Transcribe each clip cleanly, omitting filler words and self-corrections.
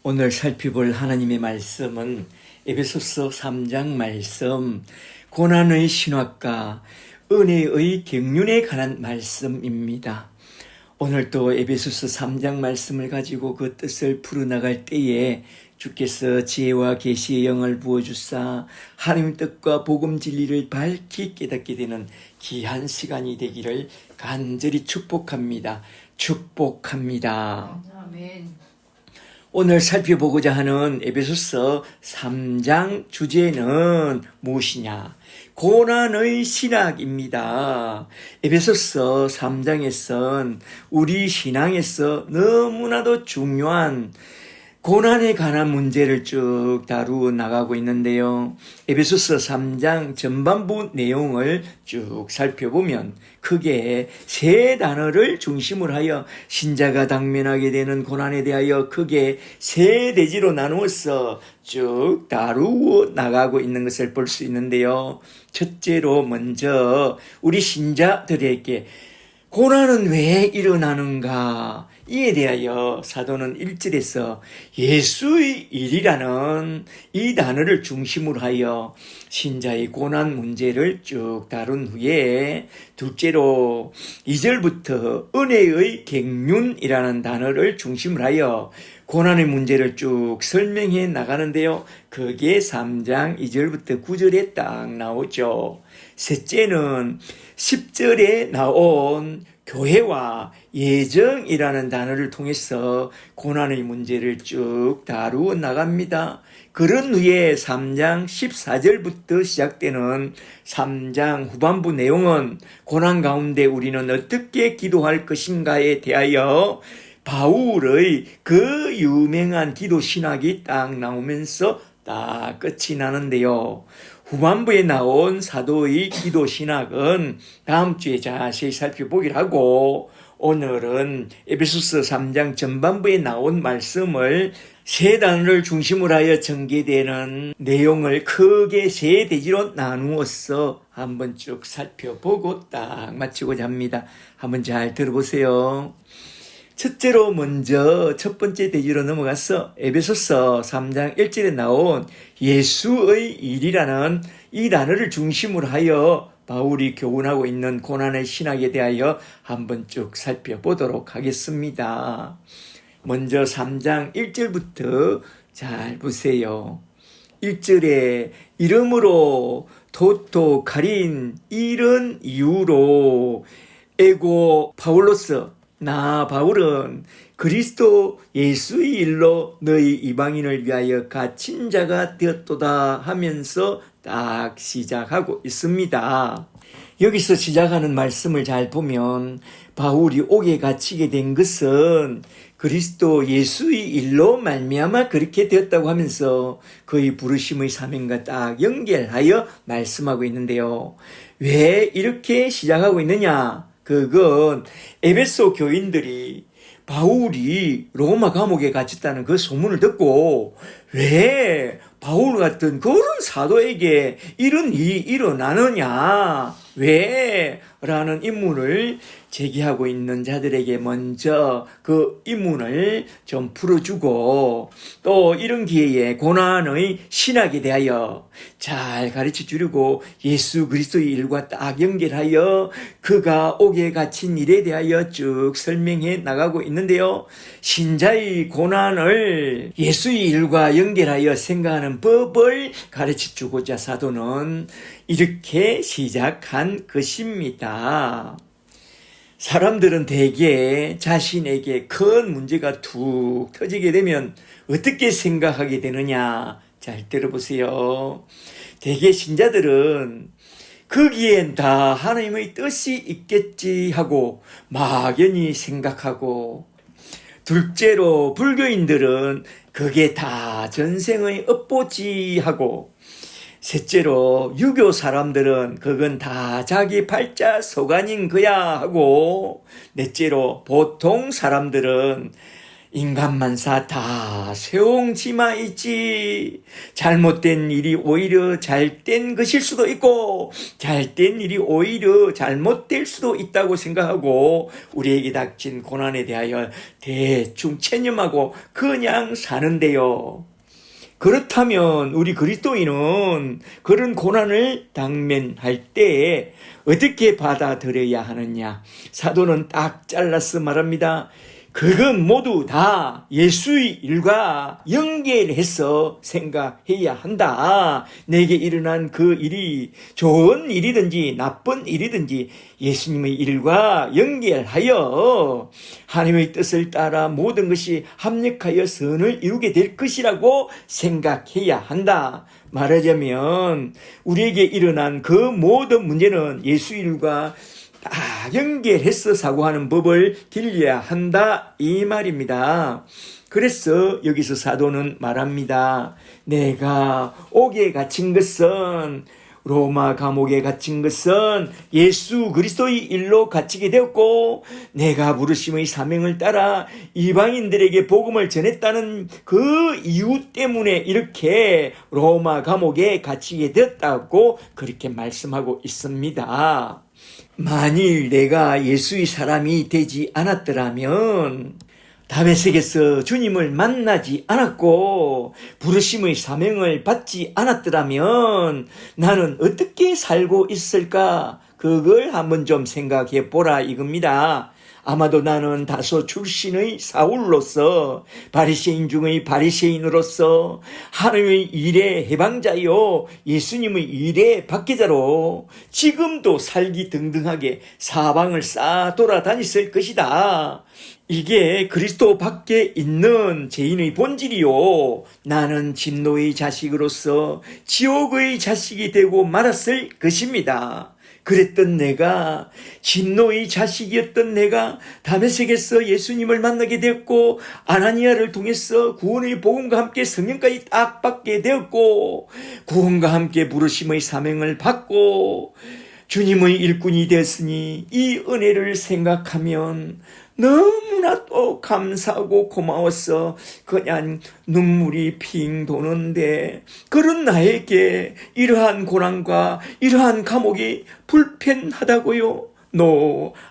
오늘 살펴볼 하나님의 말씀은 에베소서 3장 말씀, 고난의 신학과 은혜의 경륜에 관한 말씀입니다. 오늘도 에베소서 3장 말씀을 가지고 그 뜻을 풀어나갈 때에 주께서 지혜와 계시의 영을 부어주사 하나님 뜻과 복음 진리를 밝히 깨닫게 되는 귀한 시간이 되기를 간절히 축복합니다. 축복합니다. 아멘. 오늘 살펴보고자 하는 에베소서 3장 주제는 무엇이냐? 고난의 신학입니다. 에베소서 3장에선 우리 신앙에서 너무나도 중요한 고난에 관한 문제를 쭉 다루어 나가고 있는데요. 에베소서 3장 전반부 내용을 쭉 살펴보면 크게 세 단어를 중심으로 하여 신자가 당면하게 되는 고난에 대하여 크게 세 대지로 나누어서 쭉 다루어 나가고 있는 것을 볼 수 있는데요. 첫째로 먼저 우리 신자들에게 고난은 왜 일어나는가? 이에 대하여 사도는 1절에서 예수의 일이라는 이 단어를 중심으로 하여 신자의 고난 문제를 쭉 다룬 후에 둘째로 2절부터 은혜의 경륜이라는 단어를 중심으로 하여 고난의 문제를 쭉 설명해 나가는데요. 그게 3장 2절부터 9절에 딱 나오죠. 셋째는 10절에 나온 교회와 예정이라는 단어를 통해서 고난의 문제를 쭉 다루어 나갑니다. 그런 후에 3장 14절부터 시작되는 3장 후반부 내용은 고난 가운데 우리는 어떻게 기도할 것인가에 대하여 바울의 그 유명한 기도 신학이 딱 나오면서 딱 끝이 나는데요. 후반부에 나온 사도의 기도 신학은 다음 주에 자세히 살펴보기로 하고, 오늘은 에베소서 3장 전반부에 나온 말씀을 세 단어를 중심으로 하여 전개되는 내용을 크게 세 대지로 나누어서 한번 쭉 살펴보고 딱 마치고자 합니다. 한번 잘 들어보세요. 첫째로 먼저 첫 번째 대지로 넘어가서 에베소서 3장 1절에 나온 예수의 일이라는 이 단어를 중심으로 하여 바울이 교훈하고 있는 고난의 신학에 대하여 한번 쭉 살펴보도록 하겠습니다. 먼저 3장 1절부터 잘 보세요. 1절에 이름으로 도토 가린 이런 이유로 에고 바울로서 나 바울은 그리스도 예수의 일로 너희 이방인을 위하여 갇힌 자가 되었도다 하면서 딱 시작하고 있습니다. 여기서 시작하는 말씀을 잘 보면 바울이 옥에 갇히게 된 것은 그리스도 예수의 일로 말미암아 그렇게 되었다고 하면서 그의 부르심의 사명과 딱 연결하여 말씀하고 있는데요. 왜 이렇게 시작하고 있느냐? 그건 에베소 교인들이 바울이 로마 감옥에 갇혔다는 그 소문을 듣고 왜 바울 같은 그런 사도에게 이런 일이 일어나느냐? 왜? 라는 의문을 제기하고 있는 자들에게 먼저 그 의문을 좀 풀어주고 또 이런 기회에 고난의 신학에 대하여 잘 가르쳐 주려고 예수 그리스도의 일과 딱 연결하여 그가 옥에 갇힌 일에 대하여 쭉 설명해 나가고 있는데요. 신자의 고난을 예수의 일과 연결하여 생각하는 법을 가르쳐 주고자 사도는 이렇게 시작한 것입니다. 사람들은 대개 자신에게 큰 문제가 툭 터지게 되면 어떻게 생각하게 되느냐? 잘 들어보세요. 대개 신자들은 거기엔 다 하나님의 뜻이 있겠지 하고 막연히 생각하고, 둘째로 불교인들은 그게 다 전생의 업보지 하고, 셋째로 유교 사람들은 그건 다 자기 팔자 속아닌 거야 하고, 넷째로 보통 사람들은 인간만사 다 세옹지마 있지. 잘못된 일이 오히려 잘된 것일 수도 있고 잘된 일이 오히려 잘못될 수도 있다고 생각하고 우리에게 닥친 고난에 대하여 대충 체념하고 그냥 사는데요. 그렇다면 우리 그리스도인은 그런 고난을 당면할 때 어떻게 받아들여야 하느냐? 사도는 딱 잘라서 말합니다. 그건 모두 다 예수의 일과 연결해서 생각해야 한다. 내게 일어난 그 일이 좋은 일이든지 나쁜 일이든지 예수님의 일과 연결하여 하나님의 뜻을 따라 모든 것이 합력하여 선을 이루게 될 것이라고 생각해야 한다. 말하자면 우리에게 일어난 그 모든 문제는 예수 일과 다 연결해서 사고하는 법을 길러야 한다 이 말입니다. 그래서 여기서 사도는 말합니다. 내가 옥에 갇힌 것은 로마 감옥에 갇힌 것은 예수 그리스도의 일로 갇히게 되었고 내가 부르심의 사명을 따라 이방인들에게 복음을 전했다는 그 이유 때문에 이렇게 로마 감옥에 갇히게 되었다고 그렇게 말씀하고 있습니다. 만일 내가 예수의 사람이 되지 않았더라면 다메섹에서 주님을 만나지 않았고 부르심의 사명을 받지 않았더라면 나는 어떻게 살고 있을까? 그걸 한번 좀 생각해 보라 이겁니다. 아마도 나는 다소 출신의 사울로서 바리새인 중의 바리새인으로서 하나님의 일의 해방자요 예수님의 일의 박해자로 지금도 살기 등등하게 사방을 싸 돌아다녔을 것이다. 이게 그리스도 밖에 있는 죄인의 본질이요. 나는 진노의 자식으로서 지옥의 자식이 되고 말았을 것입니다. 그랬던 내가 진노의 자식이었던 내가 다메섹에서 예수님을 만나게 되었고 아나니아를 통해서 구원의 복음과 함께 성령까지 딱 받게 되었고 구원과 함께 부르심의 사명을 받고 주님의 일꾼이 되었으니 이 은혜를 생각하면 너무나도 감사하고 고마워서 그냥 눈물이 핑 도는데 그런 나에게 이러한 고난과 이러한 감옥이 불편하다고요?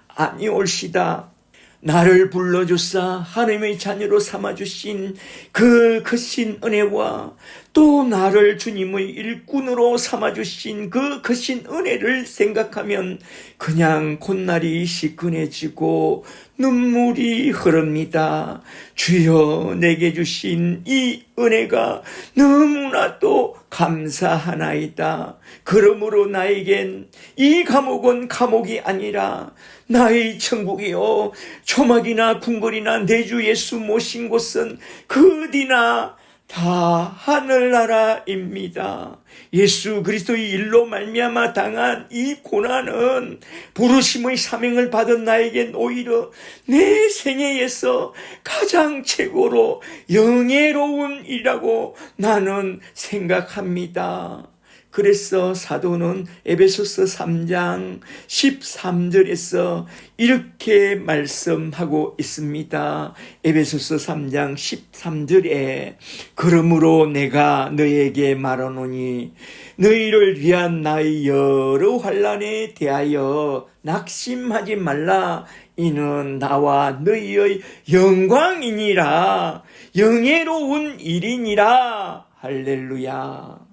아니올시다. 나를 불러주사 하나님의 자녀로 삼아주신 그 크신 은혜와 또 나를 주님의 일꾼으로 삼아주신 그 크신 은혜를 생각하면 그냥 콧날이 시큰해지고 눈물이 흐릅니다. 주여 내게 주신 이 은혜가 너무나도 감사하나이다. 그러므로 나에겐 이 감옥은 감옥이 아니라 나의 천국이요 초막이나 궁궐이나 내 주 예수 모신 곳은 그 어디나 다 하늘나라입니다. 예수 그리스도의 일로 말미암아 당한 이 고난은 부르심의 사명을 받은 나에겐 오히려 내 생애에서 가장 최고로 영예로운 일이라고 나는 생각합니다. 그래서 사도는 에베소서 3장 13절에서 이렇게 말씀하고 있습니다. 에베소서 3장 13절에 그러므로 내가 너에게 말하노니 너희를 위한 나의 여러 환난에 대하여 낙심하지 말라. 이는 나와 너희의 영광이니라. 영예로운 일이니라. 할렐루야.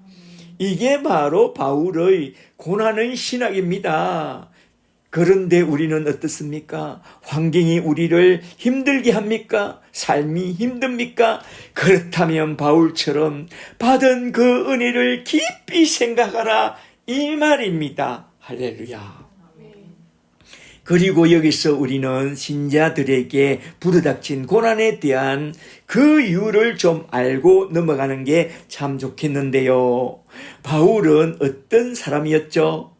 이게 바로 바울의 고난의 신학입니다. 그런데 우리는 어떻습니까? 환경이 우리를 힘들게 합니까? 삶이 힘듭니까? 그렇다면 바울처럼 받은 그 은혜를 깊이 생각하라 이 말입니다. 할렐루야. 그리고 여기서 우리는 신자들에게 부르닥친 고난에 대한 그 이유를 좀 알고 넘어가는 게 참 좋겠는데요. 바울은 어떤 사람이었죠?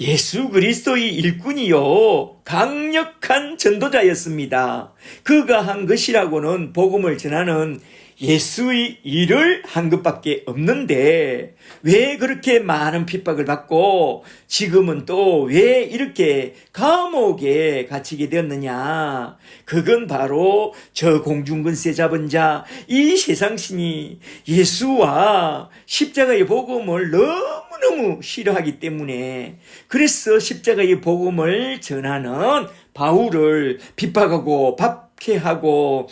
예수 그리스도의 일꾼이요 강력한 전도자였습니다. 그가 한 것이라고는 복음을 전하는 예수의 일을 한 것밖에 없는데 왜 그렇게 많은 핍박을 받고 지금은 또 왜 이렇게 감옥에 갇히게 되었느냐? 그건 바로 저 공중근세 잡은 자 이 세상신이 예수와 십자가의 복음을 너무너무 싫어하기 때문에, 그래서 십자가의 복음을 전하는 바울을 핍박하고 박해하고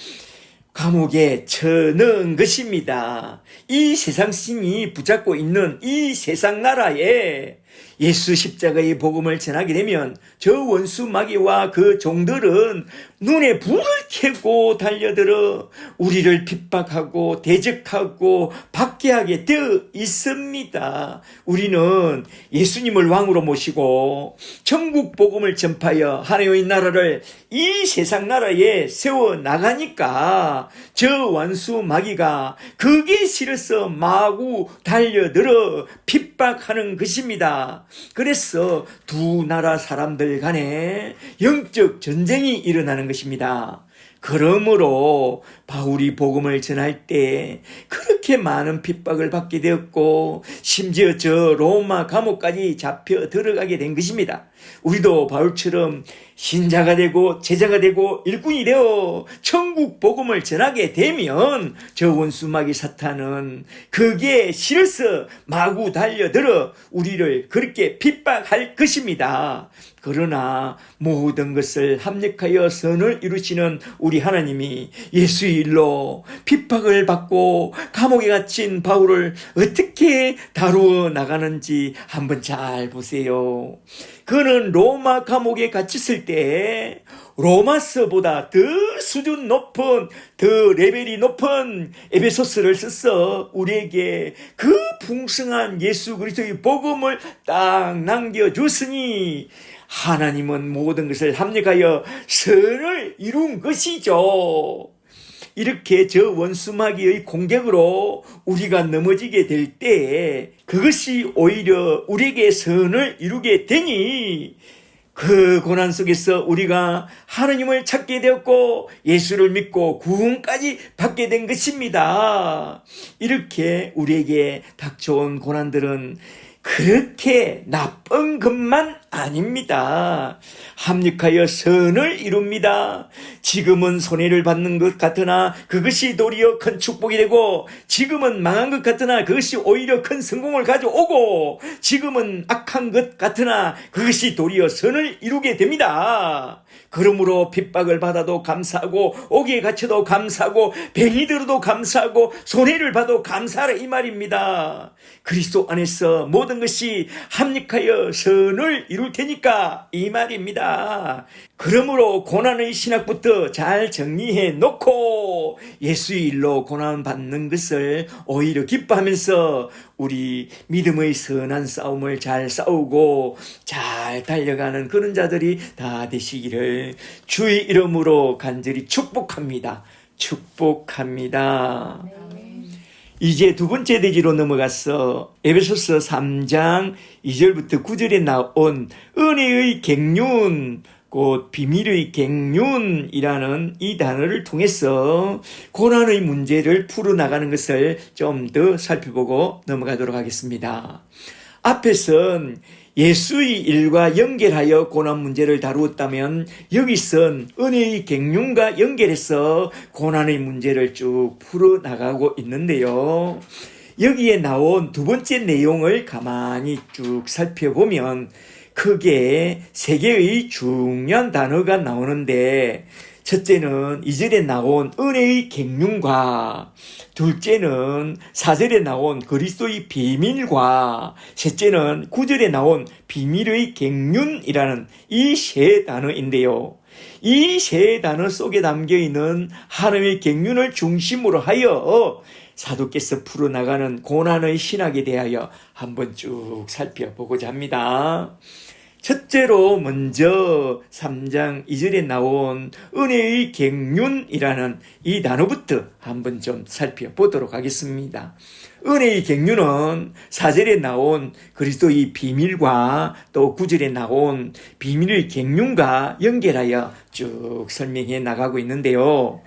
감옥에 쳐넣은 것입니다. 이 세상신이 붙잡고 있는 이 세상 나라에 예수 십자가의 복음을 전하게 되면 저 원수 마귀와 그 종들은 눈에 불을 켜고 달려들어 우리를 핍박하고 대적하고 박해하게 되어 있습니다. 우리는 예수님을 왕으로 모시고 천국 복음을 전파하여 하나님의 나라를 이 세상 나라에 세워 나가니까 저 원수 마귀가 그게 싫어서 마구 달려들어 핍박하는 것입니다. 그래서 두 나라 사람들 간에 영적 전쟁이 일어나는 것입니다. 그러므로 바울이 복음을 전할 때 그렇게 많은 핍박을 받게 되었고 심지어 저 로마 감옥까지 잡혀 들어가게 된 것입니다. 우리도 바울처럼 신자가 되고 제자가 되고 일꾼이 되어 천국 복음을 전하게 되면 저 원수마귀 사탄은 그게 싫어서 마구 달려들어 우리를 그렇게 핍박할 것입니다. 그러나 모든 것을 합력하여 선을 이루시는 우리 하나님이 예수의 일로 핍박을 받고 감옥에 갇힌 바울을 어떻게 다루어 나가는지 한번 잘 보세요. 그는 로마 감옥에 갇혔을 때 로마서보다 더 수준 높은, 더 레벨이 높은 에베소서를 써서 우리에게 그 풍성한 예수 그리스도의 복음을 딱 남겨줬으니 하나님은 모든 것을 합력하여 선을 이룬 것이죠. 이렇게 저 원수마귀의 공격으로 우리가 넘어지게 될 때 그것이 오히려 우리에게 선을 이루게 되니 그 고난 속에서 우리가 하나님을 찾게 되었고 예수를 믿고 구원까지 받게 된 것입니다. 이렇게 우리에게 닥쳐온 고난들은 그렇게 나쁜 것만 아닙니다. 합력하여 선을 이룹니다. 지금은 손해를 받는 것 같으나 그것이 도리어 큰 축복이 되고, 지금은 망한 것 같으나 그것이 오히려 큰 성공을 가져오고, 지금은 악한 것 같으나 그것이 도리어 선을 이루게 됩니다. 그러므로 핍박을 받아도 감사하고 옥에 갇혀도 감사하고 병이 들어도 감사하고 손해를 받아도 감사하라 이 말입니다. 그리스도 안에서 모든 것이 합력하여 선을 이룰 테니까 이 말입니다. 그러므로 고난의 신학부터 잘 정리해 놓고 예수의 일로 고난 받는 것을 오히려 기뻐하면서 우리 믿음의 선한 싸움을 잘 싸우고 잘 달려가는 그런 자들이 다 되시기를 주의 이름으로 간절히 축복합니다. 축복합니다. 이제 두 번째 대지로 넘어가서 에베소서 3장 2절부터 9절에 나온 은혜의 갱륜, 곧 비밀의 갱륜이라는 이 단어를 통해서 고난의 문제를 풀어나가는 것을 좀 더 살펴보고 넘어가도록 하겠습니다. 앞에선 예수의 일과 연결하여 고난 문제를 다루었다면 여기선 은혜의 갱륜과 연결해서 고난의 문제를 쭉 풀어나가고 있는데요. 여기에 나온 두 번째 내용을 가만히 쭉 살펴보면 크게 세 개의 중요한 단어가 나오는데, 첫째는 2절에 나온 은혜의 갱륜과, 둘째는 4절에 나온 그리스도의 비밀과, 셋째는 9절에 나온 비밀의 갱륜이라는 이 세 단어인데요. 이 세 단어 속에 담겨있는 하나님의 갱륜을 중심으로 하여 사도께서 풀어나가는 고난의 신학에 대하여 한번 쭉 살펴보고자 합니다. 첫째로 먼저 3장 2절에 나온 은혜의 갱륜이라는 이 단어부터 한번 좀 살펴보도록 하겠습니다. 은혜의 갱륜은 4절에 나온 그리스도의 비밀과 또 9절에 나온 비밀의 갱륜과 연결하여 쭉 설명해 나가고 있는데요.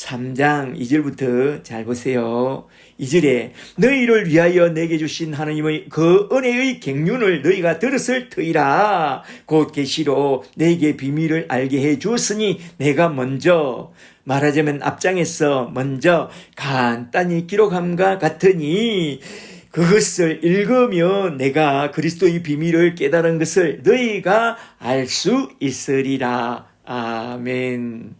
3장 2절부터 잘 보세요. 2절에 너희를 위하여 내게 주신 하나님의 그 은혜의 갱륜을 너희가 들었을 터이라. 곧 계시로 내게 비밀을 알게 해 주었으니 내가 먼저, 말하자면 앞장에서 먼저 간단히 기록함과 같으니 그것을 읽으면 내가 그리스도의 비밀을 깨달은 것을 너희가 알 수 있으리라. 아멘.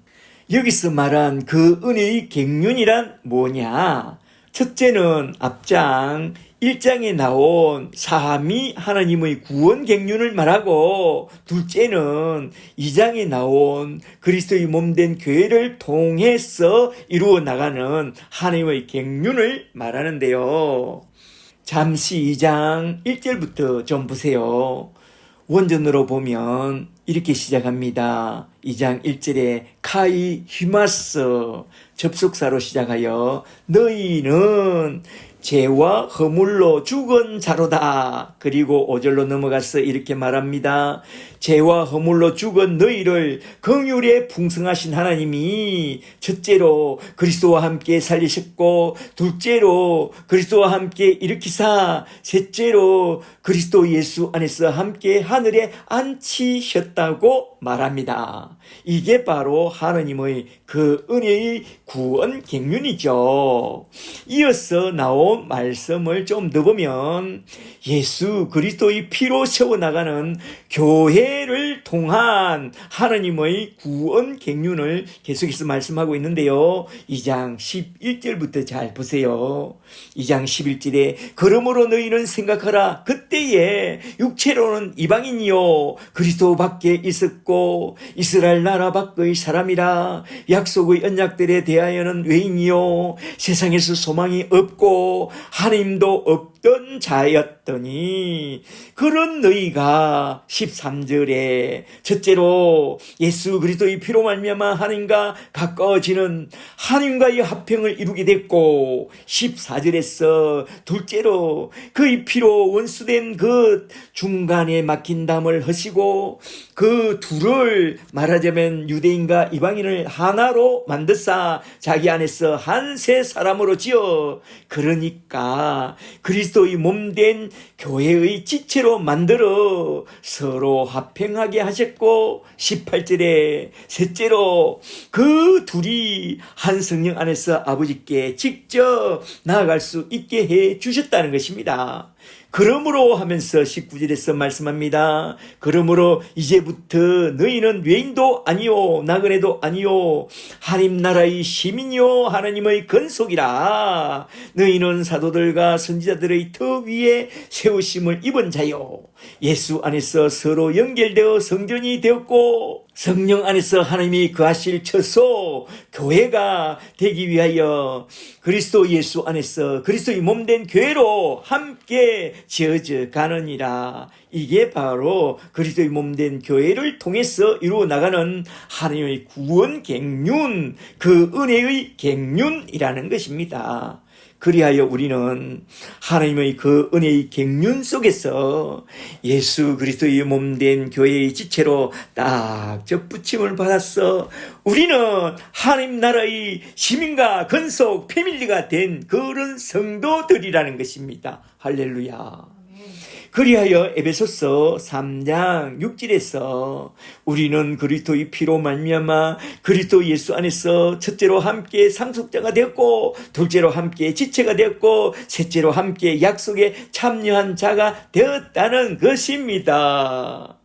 여기서 말한 그 은혜의 갱륜이란 뭐냐? 첫째는 앞장 1장에 나온 사함이 하나님의 구원 갱륜을 말하고, 둘째는 2장에 나온 그리스도의 몸된 교회를 통해서 이루어 나가는 하나님의 갱륜을 말하는데요. 잠시 2장 1절부터 좀 보세요. 원전으로 보면 이렇게 시작합니다. 2장 1절에 카이 히마스 접속사로 시작하여 너희는 죄와 허물로 죽은 자로다. 그리고 5절로 넘어가서 이렇게 말합니다. 죄와 허물로 죽은 너희를 긍휼에 풍성하신 하나님이 첫째로 그리스도와 함께 살리셨고, 둘째로 그리스도와 함께 일으키사, 셋째로 그리스도 예수 안에서 함께 하늘에 앉히셨다고 말합니다. 이게 바로 하나님의 그 은혜의 구원 갱륜이죠. 이어서 나온 말씀을 좀 더 보면 예수 그리스도의 피로 세워나가는 교회를 통한 하나님의 구원 갱륜을 계속해서 말씀하고 있는데요. 2장 11절부터 잘 보세요. 2장 11절에 그러므로 너희는 생각하라. 그때에 육체로는 이방인이요 그리스도 밖에 있었고 이스라엘 나라 밖의 사람이라. 약속의 언약들에 대하여는 외인이요 세상에서 소망이 없고 하나님도 없던 자였더니, 그런 너희가 13절에 첫째로 예수 그리스도의 피로 말미암아 하나님과 가까워지는 하나님과의 합평을 이루게 됐고, 14절에서 둘째로 그의 피로 원수된 그 중간에 막힌 담을 허시고 그 둘을 말하자면 유대인과 이방인을 하나로 만드사 자기 안에서 한 세 사람으로 지어, 그러니까 그리스도의 몸된 교회의 지체로 만들어 서로 합평하게 하셨고, 18절에 셋째로 그 둘이 한 성령 안에서 아버지께 직접 나아갈 수 있게 해 주셨다는 것입니다. 그러므로 하면서 19절에서 말씀합니다. 그러므로 이제부터 너희는 외인도 아니요 나그네도 아니요 하나님 나라의 시민이요 하나님의 건속이라. 너희는 사도들과 선지자들의 터 위에 세우심을 입은 자요 예수 안에서 서로 연결되어 성전이 되었고 성령 안에서 하나님이 거하실 처소 교회가 되기 위하여 그리스도 예수 안에서 그리스도의 몸된 교회로 함께 지어져 가느니라. 이게 바로 그리스도의 몸된 교회를 통해서 이루어 나가는 하나님의 구원 갱륜, 그 은혜의 갱륜이라는 것입니다. 그리하여 우리는 하나님의 그 은혜의 갱륜 속에서 예수 그리스도의 몸된 교회의 지체로 딱 접붙임을 받았어. 우리는 하나님 나라의 시민과 건속 패밀리가 된 그런 성도들이라는 것입니다. 할렐루야. 그리하여 에베소서 3장 6절에서 우리는 그리스도의 피로 말미암아 그리스도 예수 안에서 첫째로 함께 상속자가 되었고, 둘째로 함께 지체가 되었고, 셋째로 함께 약속에 참여한 자가 되었다는 것입니다.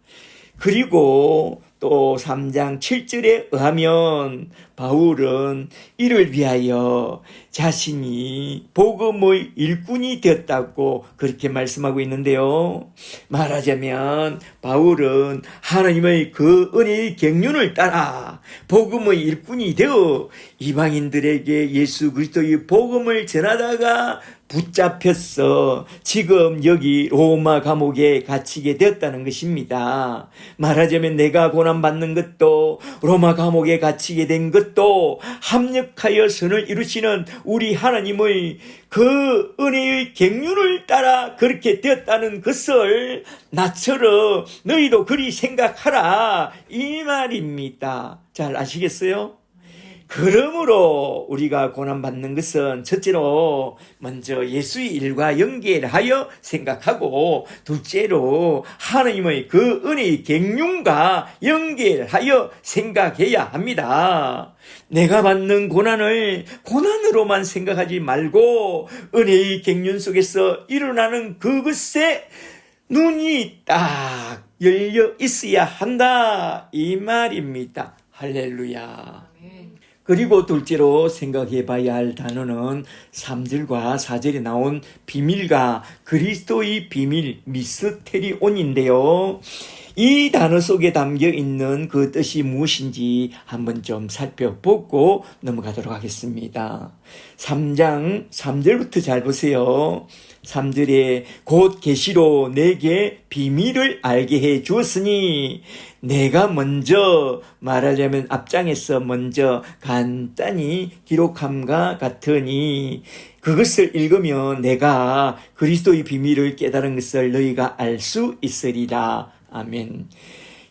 그리고 또 3장 7절에 의하면 바울은 이를 위하여 자신이 복음의 일꾼이 되었다고 그렇게 말씀하고 있는데요. 말하자면 바울은 하나님의 그 은혜의 갱륜을 따라 복음의 일꾼이 되어 이방인들에게 예수 그리스도의 복음을 전하다가 붙잡혔어 지금 여기 로마 감옥에 갇히게 되었다는 것입니다. 말하자면 내가 고난받는 것도 로마 감옥에 갇히게 된 것도 합력하여 선을 이루시는 우리 하나님의 그 은혜의 갱륜을 따라 그렇게 되었다는 것을 나처럼 너희도 그리 생각하라 이 말입니다. 잘 아시겠어요? 그러므로 우리가 고난받는 것은 첫째로 먼저 예수의 일과 연결하여 생각하고 둘째로 하나님의 그 은혜의 갱륜과 연결하여 생각해야 합니다. 내가 받는 고난을 고난으로만 생각하지 말고 은혜의 갱륜 속에서 일어나는 그것에 눈이 딱 열려 있어야 한다 이 말입니다. 할렐루야. 그리고 둘째로 생각해 봐야 할 단어는 3절과 4절에 나온 비밀과 그리스도의 비밀 미스테리온인데요. 이 단어 속에 담겨 있는 그 뜻이 무엇인지 한번 좀 살펴보고 넘어가도록 하겠습니다. 3장 3절부터 잘 보세요. 3절에 곧 계시로 내게 비밀을 알게 해 주었으니 내가 먼저 말하자면 앞장에서 먼저 간단히 기록함과 같으니 그것을 읽으면 내가 그리스도의 비밀을 깨달은 것을 너희가 알 수 있으리라. 아멘.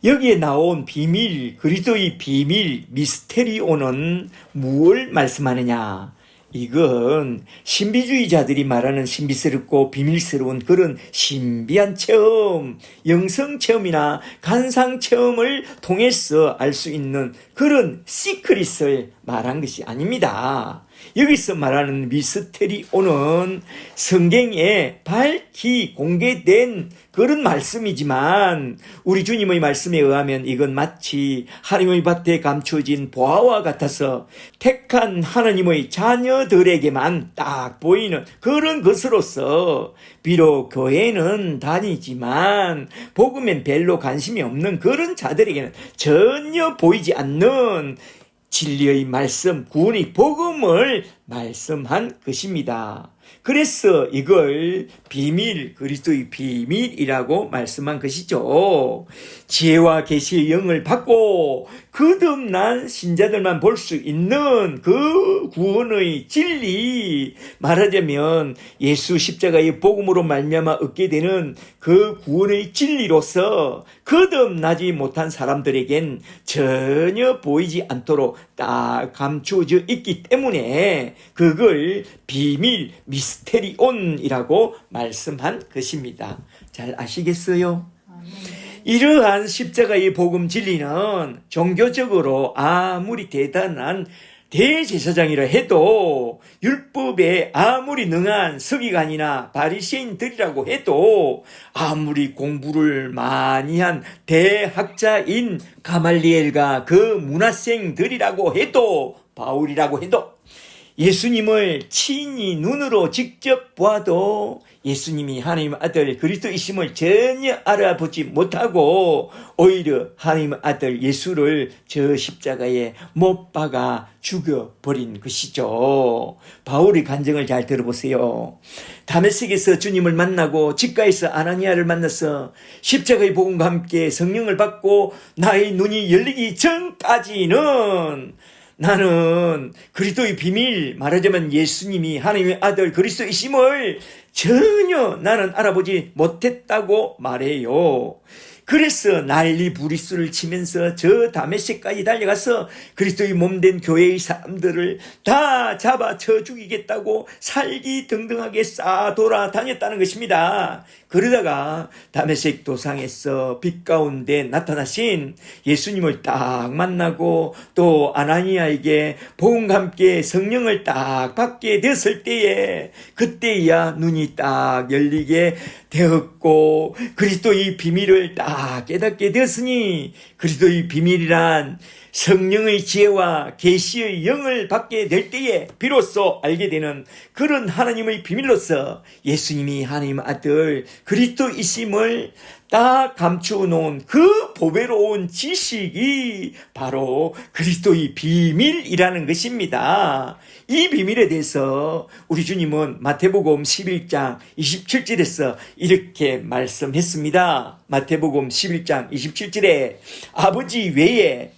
여기에 나온 비밀, 그리스도의 비밀, 미스테리오는 무엇을 말씀하느냐? 이건 신비주의자들이 말하는 신비스럽고 비밀스러운 그런 신비한 체험, 영성 체험이나 간상 체험을 통해서 알 수 있는 그런 시크릿을 말한 것이 아닙니다. 여기서 말하는 미스테리오는 성경에 밝히 공개된 그런 말씀이지만 우리 주님의 말씀에 의하면 이건 마치 하나님의 밭에 감추어진 보화와 같아서 택한 하나님의 자녀들에게만 딱 보이는 그런 것으로서 비록 교회는 다니지만 복음엔 별로 관심이 없는 그런 자들에게는 전혀 보이지 않는 진리의 말씀, 구원의 복음을 말씀한 것입니다. 그래서 이걸 비밀, 그리스도의 비밀이라고 말씀한 것이죠. 지혜와 계시의 영을 받고 거듭난 신자들만 볼 수 있는 그 구원의 진리, 말하자면 예수 십자가의 복음으로 말미암아 얻게 되는 그 구원의 진리로서 거듭나지 못한 사람들에겐 전혀 보이지 않도록 딱 감추어져 있기 때문에 그걸 비밀, 미스테리온이라고 말씀한 것입니다. 잘 아시겠어요? 이러한 십자가의 복음 진리는 종교적으로 아무리 대단한 대제사장이라 해도 율법에 아무리 능한 서기관이나 바리새인들이라고 해도 아무리 공부를 많이 한 대학자인 가말리엘과 그 문하생들이라고 해도 바울이라고 해도 예수님을 친히 눈으로 직접 보아도 예수님이 하나님의 아들 그리스도이심을 전혀 알아보지 못하고 오히려 하나님의 아들 예수를 저 십자가에 못 박아 죽여버린 것이죠. 바울의 간증을 잘 들어보세요. 다메섹에서 주님을 만나고 직가에서 아나니아를 만나서 십자가의 복음과 함께 성령을 받고 나의 눈이 열리기 전까지는 나는 그리스도의 비밀, 말하자면 예수님이 하나님의 아들 그리스도이심을 전혀 나는 알아보지 못했다고 말해요. 그래서 난리 부리수를 치면서 저 다메섹까지 달려가서 그리스도의 몸된 교회의 사람들을 다 잡아쳐 죽이겠다고 살기등등하게 싸 돌아다녔다는 것입니다. 그러다가 다메섹 도상에서 빛 가운데 나타나신 예수님을 딱 만나고 또 아나니아에게 복음과 함께 성령을 딱 받게 됐을 때에 그때야 눈이 딱 열리게 되었고 그리스도의 비밀을 딱 깨닫게 되었으니 그리스도의 비밀이란 성령의 지혜와 계시의 영을 받게 될 때에 비로소 알게 되는 그런 하나님의 비밀로서 예수님이 하나님의 아들 그리스도이심을 딱 감추어 놓은 그 보배로운 지식이 바로 그리스도의 비밀이라는 것입니다. 이 비밀에 대해서 우리 주님은 마태복음 11장 27절에서 이렇게 말씀했습니다. 마태복음 11장 27절에 아버지 외에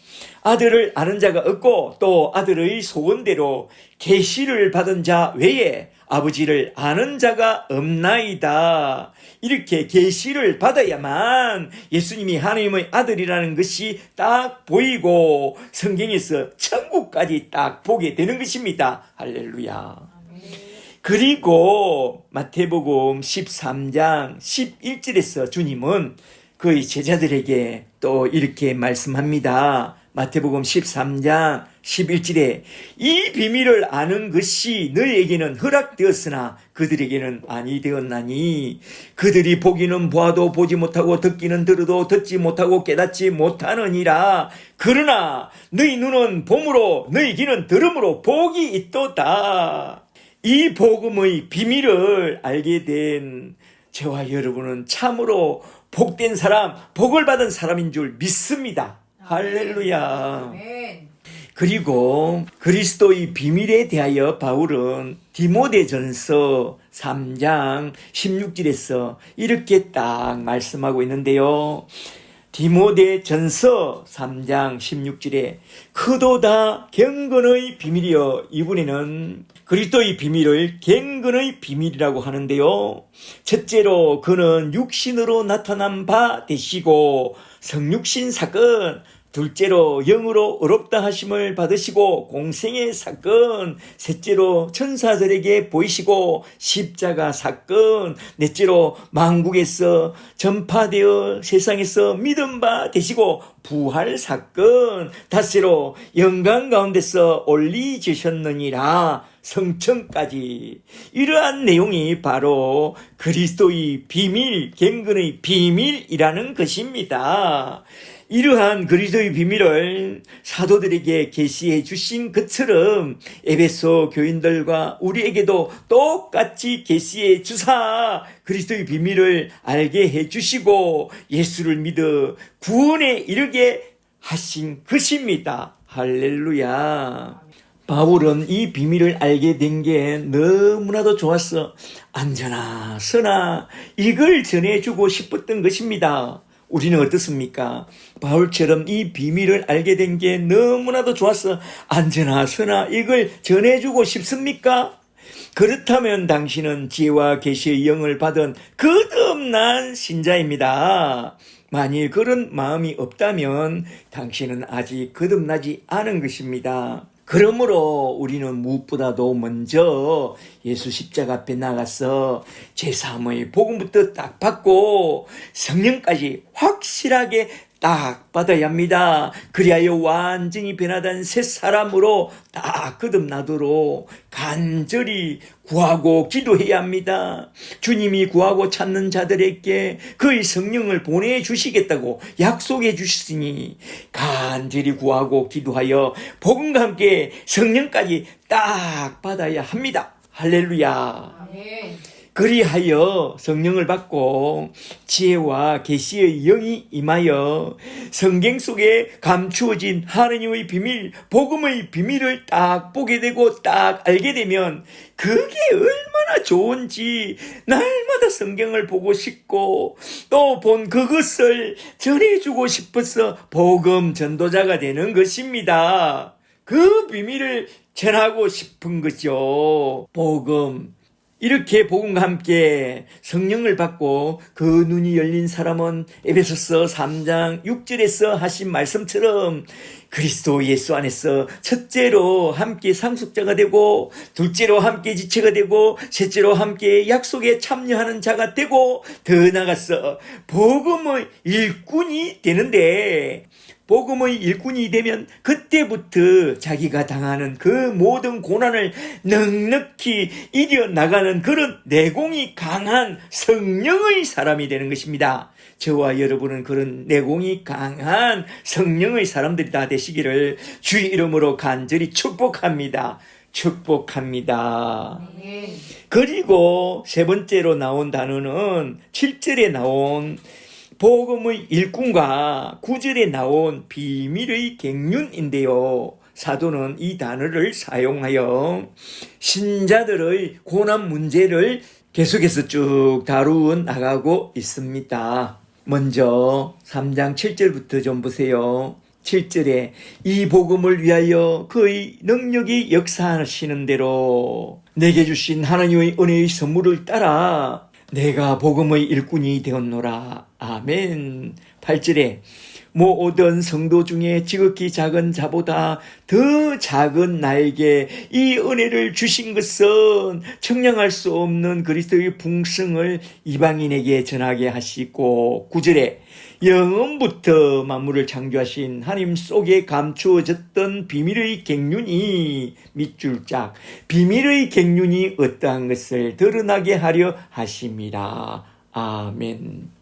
아들을 아는 자가 없고 또 아들의 소원대로 계시를 받은 자 외에 아버지를 아는 자가 없나이다. 이렇게 계시를 받아야만 예수님이 하나님의 아들이라는 것이 딱 보이고 성경에서 천국까지 딱 보게 되는 것입니다. 할렐루야. 그리고 마태복음 13장 11절에서 주님은 그의 제자들에게 또 이렇게 말씀합니다. 마태복음 13장 11절에 이 비밀을 아는 것이 너희에게는 허락되었으나 그들에게는 아니 되었나니 그들이 보기는 보아도 보지 못하고 듣기는 들어도 듣지 못하고 깨닫지 못하느니라. 그러나 너희 눈은 봄으로 너희 귀는 들음으로 복이 있도다. 이 복음의 비밀을 알게 된 저와 여러분은 참으로 복된 사람, 복을 받은 사람인 줄 믿습니다. 할렐루야. 그리고 그리스도의 비밀에 대하여 바울은 디모데전서 3장 16절에서 이렇게 딱 말씀하고 있는데요. 디모데전서 3장 16절에 크도다 경건의 비밀이여. 이분에는 그리스도의 비밀을 경건의 비밀이라고 하는데요. 첫째로 그는 육신으로 나타난 바 되시고 성육신 사건, 둘째로 영으로 의롭다 하심을 받으시고 공생의 사건, 셋째로 천사들에게 보이시고 십자가 사건, 넷째로 만국에서 전파되어 세상에서 믿음 바 되시고 부활 사건, 다섯째로 영광 가운데서 올리지셨느니라. 성천까지. 이러한 내용이 바로 그리스도의 비밀, 경건의 비밀이라는 것입니다. 이러한 그리스도의 비밀을 사도들에게 계시해 주신 것처럼 에베소 교인들과 우리에게도 똑같이 계시해 주사 그리스도의 비밀을 알게 해 주시고 예수를 믿어 구원에 이르게 하신 것입니다. 할렐루야. 바울은 이 비밀을 알게 된 게 너무나도 좋았어. 앉아나 서나 이걸 전해주고 싶었던 것입니다. 우리는 어떻습니까? 바울처럼 이 비밀을 알게 된 게 너무나도 좋았어. 앉아나 서나 이걸 전해주고 싶습니까? 그렇다면 당신은 지혜와 계시의 영을 받은 거듭난 신자입니다. 만일 그런 마음이 없다면 당신은 아직 거듭나지 않은 것입니다. 그러므로 우리는 무엇보다도 먼저 예수 십자가 앞에 나가서 제3의 복음부터 딱 받고 성령까지 확실하게 딱 받아야 합니다. 그리하여 완전히 변화된 새 사람으로 딱 거듭나도록 간절히 구하고 기도해야 합니다. 주님이 구하고 찾는 자들에게 그의 성령을 보내주시겠다고 약속해 주셨으니 간절히 구하고 기도하여 복음과 함께 성령까지 딱 받아야 합니다. 할렐루야. 아멘. 그리하여 성령을 받고 지혜와 계시의 영이 임하여 성경 속에 감추어진 하느님의 비밀, 복음의 비밀을 딱 보게 되고 딱 알게 되면 그게 얼마나 좋은지 날마다 성경을 보고 싶고 또 본 그것을 전해주고 싶어서 복음 전도자가 되는 것입니다. 그 비밀을 전하고 싶은 거죠. 복음. 이렇게 복음과 함께 성령을 받고 그 눈이 열린 사람은 에베소서 3장 6절에서 하신 말씀처럼 그리스도 예수 안에서 첫째로 함께 상속자가 되고 둘째로 함께 지체가 되고 셋째로 함께 약속에 참여하는 자가 되고 더 나아가서 복음의 일꾼이 되는데 복음의 일꾼이 되면 그때부터 자기가 당하는 그 모든 고난을 넉넉히 이겨나가는 그런 내공이 강한 성령의 사람이 되는 것입니다. 저와 여러분은 그런 내공이 강한 성령의 사람들이 다 되시기를 주의 이름으로 간절히 축복합니다. 축복합니다. 그리고 세 번째로 나온 단어는 7절에 나온 복음의 일꾼과 9절에 나온 비밀의 갱륜인데요. 사도는 이 단어를 사용하여 신자들의 고난 문제를 계속해서 쭉 다루어 나가고 있습니다. 먼저 3장 7절부터 좀 보세요. 7절에 이 복음을 위하여 그의 능력이 역사하시는 대로 내게 주신 하나님의 은혜의 선물을 따라 내가 복음의 일꾼이 되었노라. 아멘. 8절에 모든 성도 중에 지극히 작은 자보다 더 작은 나에게 이 은혜를 주신 것은 청량할 수 없는 그리스도의 풍성을 이방인에게 전하게 하시고 9절에 영원부터 만물을 창조하신 하나님 속에 감추어졌던 비밀의 갱륜이 밑줄 짝 비밀의 갱륜이 어떠한 것을 드러나게 하려 하십니다. 아멘.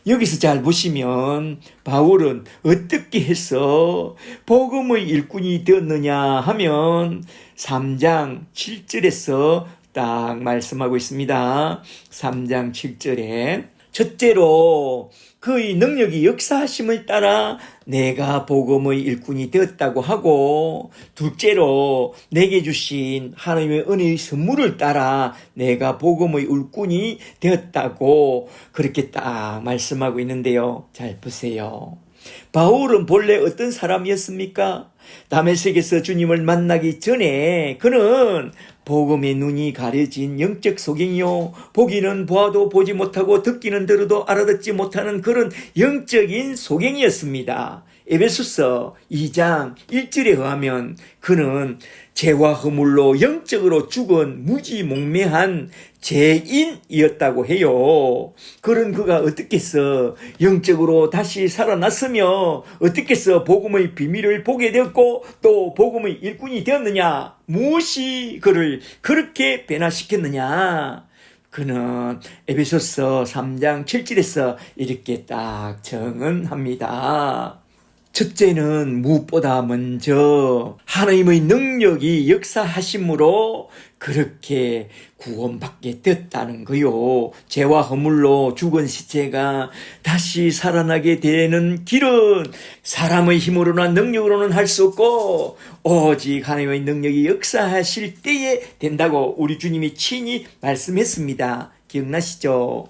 여기서 잘 보시면 바울은 어떻게 해서 복음의 일꾼이 되었느냐 하면 3장 7절에서 딱 말씀하고 있습니다. 3장 7절에 첫째로 그의 능력이 역사하심을 따라 내가 복음의 일꾼이 되었다고 하고 둘째로 내게 주신 하나님의 은혜의 선물을 따라 내가 복음의 일꾼이 되었다고 그렇게 딱 말씀하고 있는데요. 잘 보세요. 바울은 본래 어떤 사람이었습니까? 다메섹에서 주님을 만나기 전에 그는 복음의 눈이 가려진 영적 소경이요 보기는 보아도 보지 못하고 듣기는 들어도 알아듣지 못하는 그런 영적인 소경이었습니다. 에베소서 2장 1절에 의하면 그는 죄와 허물로 영적으로 죽은 무지몽매한 죄인이었다고 해요. 그런 그가 어떻게 해서 영적으로 다시 살아났으며 어떻게 해서 복음의 비밀을 보게 되었고 또 복음의 일꾼이 되었느냐? 무엇이 그를 그렇게 변화시켰느냐? 그는 에베소서 3장 7절에서 이렇게 딱 정언합니다. 첫째는 무엇보다 먼저 하나님의 능력이 역사하심으로 그렇게 구원받게 됐다는 거요. 죄와 허물로 죽은 시체가 다시 살아나게 되는 길은 사람의 힘으로나 능력으로는 할 수 없고 오직 하나님의 능력이 역사하실 때에 된다고 우리 주님이 친히 말씀했습니다. 기억나시죠?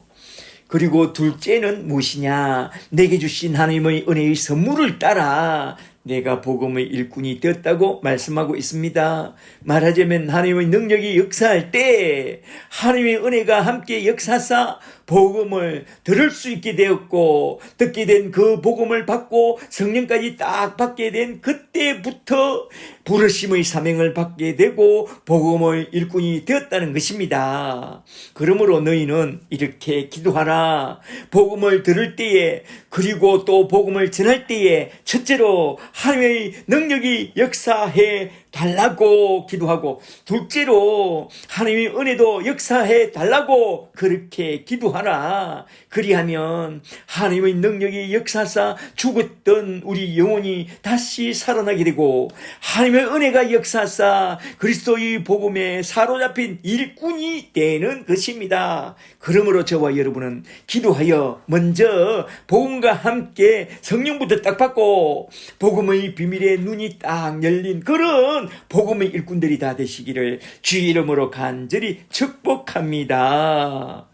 그리고 둘째는 무엇이냐? 내게 주신 하나님의 은혜의 선물을 따라 내가 복음의 일꾼이 되었다고 말씀하고 있습니다. 말하자면 하나님의 능력이 역사할 때 하나님의 은혜가 함께 역사사 복음을 들을 수 있게 되었고 듣게 된 그 복음을 받고 성령까지 딱 받게 된 그때부터 부르심의 사명을 받게 되고 복음의 일꾼이 되었다는 것입니다. 그러므로 너희는 이렇게 기도하라. 복음을 들을 때에 그리고 또 복음을 전할 때에 첫째로 하나님의 능력이 역사해 달라고 기도하고 둘째로 하나님의 은혜도 역사해 달라고 그렇게 기도하라. 그리하면 하나님의 능력이 역사사 죽었던 우리 영혼이 다시 살아나게 되고 하나님의 은혜가 역사사 그리스도의 복음에 사로잡힌 일꾼이 되는 것입니다. 그러므로 저와 여러분은 기도하여 먼저 복음과 함께 성령부터 딱 받고 복음의 비밀의 눈이 딱 열린 그런 복음의 일꾼들이 다 되시기를 주의 이름으로 간절히 축복합니다.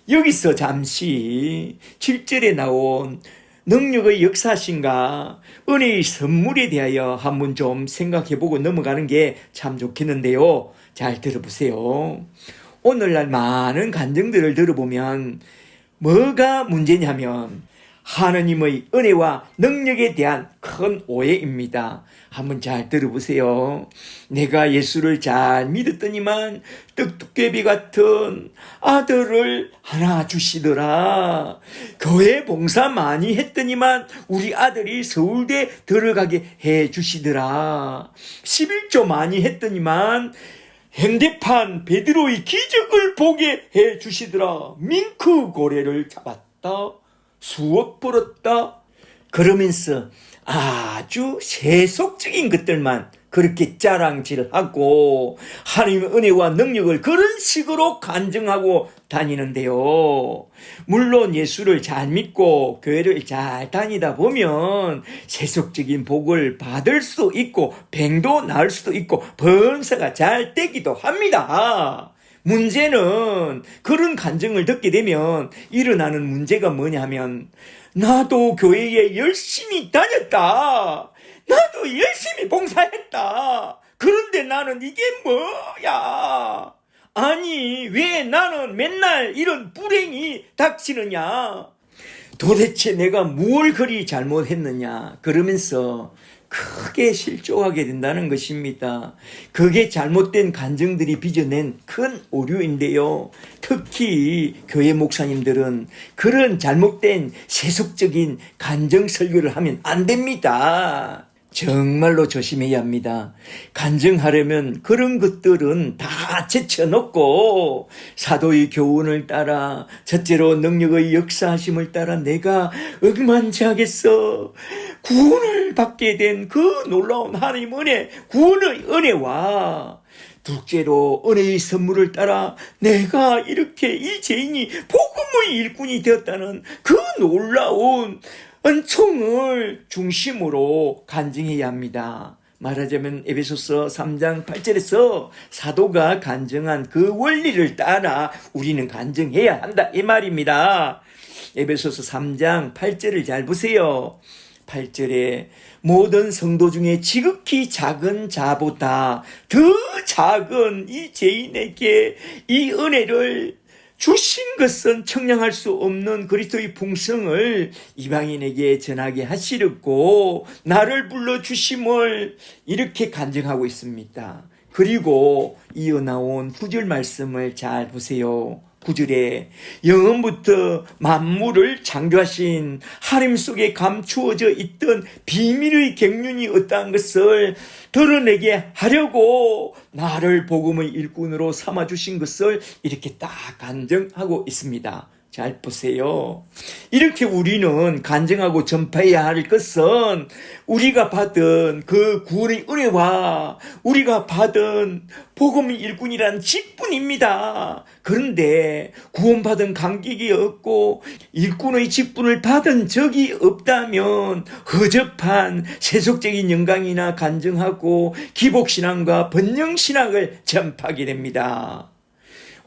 여기서 잠시 7절에 나온 능력의 역사신가 은혜의 선물에 대하여 한번 좀 생각해보고 넘어가는 게 참 좋겠는데요. 잘 들어보세요. 오늘날 많은 간증들을 들어보면 뭐가 문제냐면 하나님의 은혜와 능력에 대한 큰 오해입니다. 한번 잘 들어보세요. 내가 예수를 잘 믿었더니만 떡두꺼비 같은 아들을 하나 주시더라. 교회 봉사 많이 했더니만 우리 아들이 서울대 들어가게 해 주시더라. 11조 많이 했더니만 현대판 베드로의 기적을 보게 해 주시더라. 밍크 고래를 잡았다. 수억 벌었다. 그러면서 아주 세속적인 것들만 그렇게 자랑질하고 하나님의 은혜와 능력을 그런 식으로 간증하고 다니는데요. 물론 예수를 잘 믿고 교회를 잘 다니다 보면 세속적인 복을 받을 수도 있고 병도 나을 수도 있고 번사가 잘 되기도 합니다. 문제는 그런 간증을 듣게 되면 일어나는 문제가 뭐냐면 나도 교회에 열심히 다녔다. 나도 열심히 봉사했다. 그런데 나는 이게 뭐야? 아니, 왜 나는 맨날 이런 불행이 닥치느냐? 도대체 내가 뭘 그리 잘못했느냐? 그러면서 크게 실족하게 된다는 것입니다. 그게 잘못된 간증들이 빚어낸 큰 오류인데요. 특히 교회 목사님들은 그런 잘못된 세속적인 간증 설교를 하면 안 됩니다. 정말로 조심해야 합니다. 간증하려면 그런 것들은 다 제쳐놓고 사도의 교훈을 따라, 첫째로 능력의 역사하심을 따라 내가 억만장하겠어 구원을 받게 된 그 놀라운 하나님 은혜, 구원의 은혜와 둘째로 은혜의 선물을 따라 내가 이렇게 이 죄인이 복음의 일꾼이 되었다는 그 놀라운 은총을 중심으로 간증해야 합니다. 말하자면 에베소서 3장 8절에서 사도가 간증한 그 원리를 따라 우리는 간증해야 한다 이 말입니다. 에베소서 3장 8절을 잘 보세요. 8절에 모든 성도 중에 지극히 작은 자보다 더 작은 이 죄인에게 이 은혜를 주신 것은 청량할 수 없는 그리스도의 풍성을 이방인에게 전하게 하시려고 나를 불러주심을 이렇게 간증하고 있습니다. 그리고 이어 나온 9절 말씀을 잘 보세요. 9절에 영원부터 만물을 창조하신 하나님 속에 감추어져 있던 비밀의 경륜이 어떠한 것을 드러내게 하려고 나를 복음의 일꾼으로 삼아주신 것을 이렇게 딱 간증하고 있습니다. 잘 보세요. 이렇게 우리는 간증하고 전파해야 할 것은 우리가 받은 그 구원의 은혜와 우리가 받은 복음의 일꾼이란 직분입니다. 그런데 구원받은 감격이 없고 일꾼의 직분을 받은 적이 없다면 허접한 세속적인 영광이나 간증하고 기복신앙과 번영신앙을 전파하게 됩니다.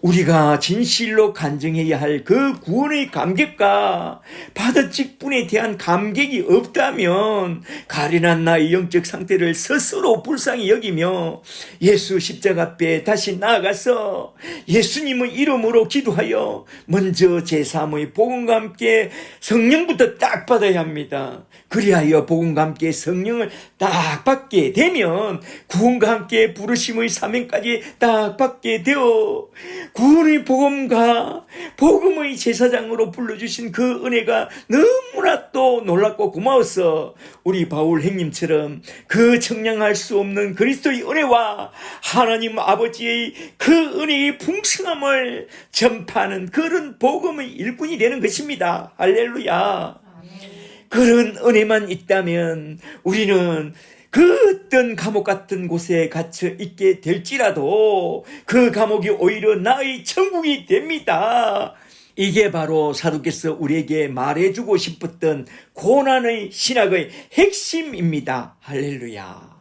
우리가 진실로 간증해야 할 그 구원의 감격과 받은 직분에 대한 감격이 없다면 가련한 나의 영적 상태를 스스로 불쌍히 여기며 예수 십자가 앞에 다시 나아가서 예수님의 이름으로 기도하여 먼저 제3의 복음과 함께 성령부터 딱 받아야 합니다. 그리하여 복음과 함께 성령을 딱 받게 되면 구원과 함께 부르심의 사명까지 딱 받게 되어 구원의 복음과 복음의 제사장으로 불러주신 그 은혜가 너무나 또 놀랍고 고마워서 우리 바울 형님처럼 그 청량할 수 없는 그리스도의 은혜와 하나님 아버지의 그 은혜의 풍성함을 전파하는 그런 복음의 일꾼이 되는 것입니다. 할렐루야. 그런 은혜만 있다면 우리는 그 어떤 감옥 같은 곳에 갇혀 있게 될지라도 그 감옥이 오히려 나의 천국이 됩니다. 이게 바로 사도께서 우리에게 말해주고 싶었던 고난의 신학의 핵심입니다. 할렐루야.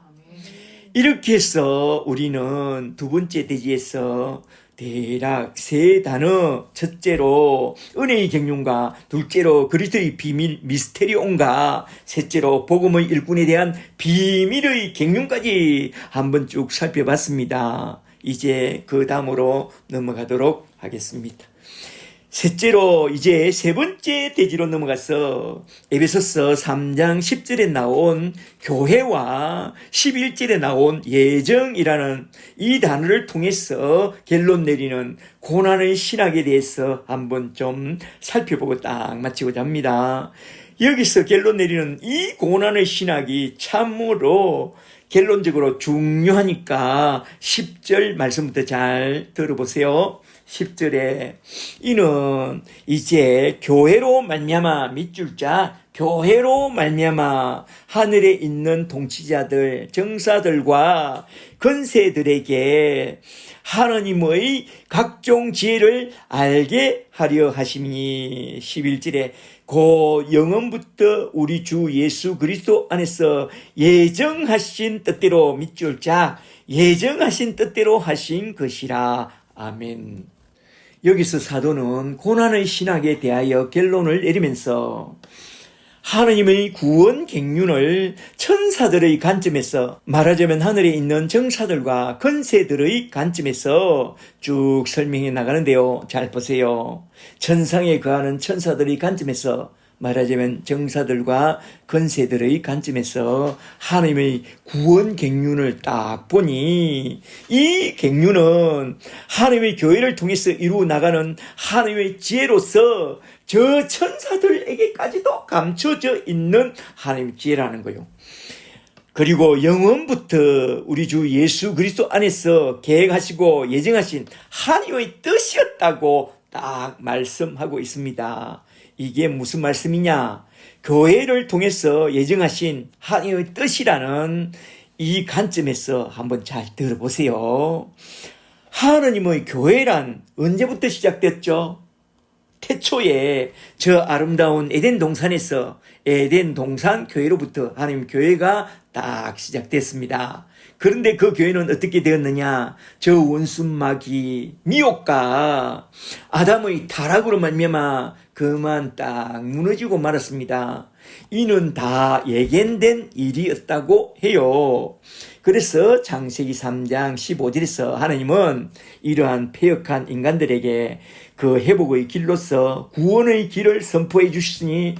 이렇게 해서 우리는 두 번째 대지에서 대략 세 단어, 첫째로 은혜의 경륜과 둘째로 그리스도의 비밀 미스테리온과 셋째로 복음의 일꾼에 대한 비밀의 경륜까지 한번 쭉 살펴봤습니다. 이제 그 다음으로 넘어가도록 하겠습니다. 셋째로 이제 세 번째 대지로 넘어가서 에베소서 3장 10절에 나온 교회와 11절에 나온 예정이라는 이 단어를 통해서 결론 내리는 고난의 신학에 대해서 한번 좀 살펴보고 딱 마치고자 합니다. 여기서 결론 내리는 이 고난의 신학이 참으로 결론적으로 중요하니까 10절 말씀부터 잘 들어보세요. 10절에 이는 이제 교회로 말미암아 밑줄 자 교회로 말미암아 하늘에 있는 통치자들 정사들과 권세들에게 하나님의 각종 지혜를 알게 하려 하심이 11절에 고 영원부터 우리 주 예수 그리스도 안에서 예정하신 뜻대로 밑줄 자 예정하신 뜻대로 하신 것이라. 아멘. 여기서 사도는 고난의 신학에 대하여 결론을 내리면서 하느님의 구원 갱륜을 천사들의 관점에서, 말하자면 하늘에 있는 정사들과 권세들의 관점에서 쭉 설명해 나가는데요. 잘 보세요. 천상에 거하는 천사들의 관점에서, 말하자면 정사들과 권세들의 관점에서 하나님의 구원 갱륜을 딱 보니, 이 갱륜은 하나님의 교회를 통해서 이루어 나가는 하나님의 지혜로서 저 천사들에게까지도 감춰져 있는 하나님의 지혜라는 거예요. 그리고 영원부터 우리 주 예수 그리스도 안에서 계획하시고 예정하신 하나님의 뜻이었다고 딱 말씀하고 있습니다. 이게 무슨 말씀이냐? 교회를 통해서 예정하신 하나님의 뜻이라는 이 관점에서 한번 잘 들어보세요. 하나님의 교회란 언제부터 시작됐죠? 태초에 저 아름다운 에덴 동산에서, 에덴 동산 교회로부터 하나님 교회가 딱 시작됐습니다. 그런데 그 교회는 어떻게 되었느냐? 저 원수마귀 미혹과 아담의 타락으로 말미암아 그만 딱 무너지고 말았습니다. 이는 다 예견된 일이었다고 해요. 그래서 창세기 3장 15절에서 하나님은 이러한 패역한 인간들에게 그 회복의 길로서 구원의 길을 선포해 주시니,